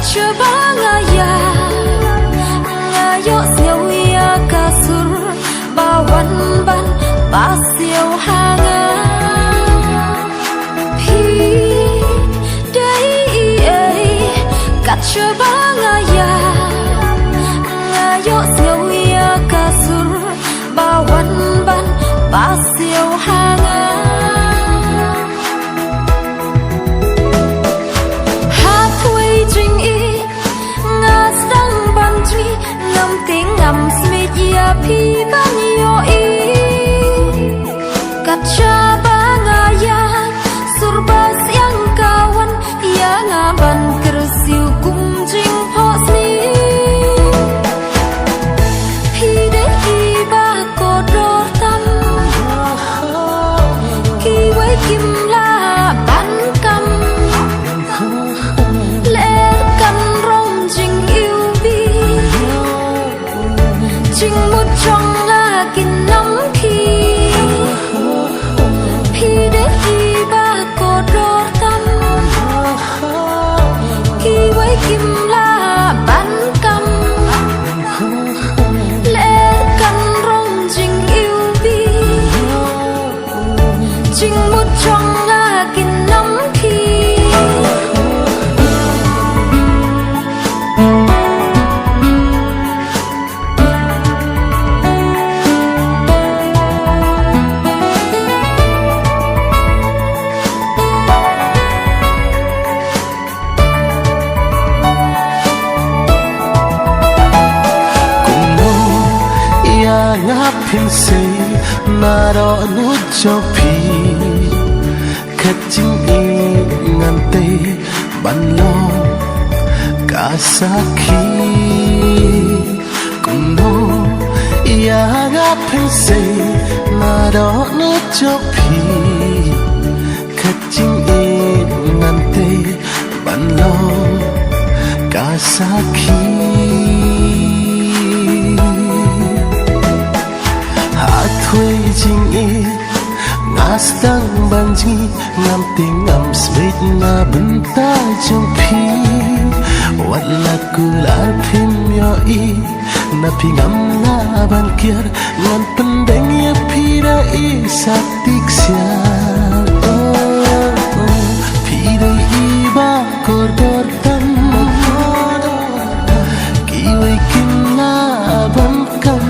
coba ngaya ngayo siêu ya kasur bawan ban pasiau hanga hi dai ai kat coba ngaya ngayo siêu ya kasur bawan ban pasiau hanga ngam smith ya pi ban yo i kaca bangaya surbas yang kawan ya ngaban kersiu kumjing posni hide iba kodor tam kiwe kim la ban kam lekan rong jing yêu bi chinh một trong là kinh nóng khi để khi ba cô đô tâm khi với kim la ban cầm lẽ căn rong trình yêu bi chinh một trong là kinh nóng khi ngáp hình say na đó nút cho phi khát chính y ngàn tê ban lo cả xa khi cùng nó ya ngáp hình say na đó nút cho phi khát chính y ngàn tê ban lo cả xa khi thuê chính y ngas tang banji ngam ting ngam smith na benta trong pi wala kular phim yo i na pi ngam na ban kier ngan pendeng ya pi da i satik sia pi da i ba kor tam ki wai kim na ban kam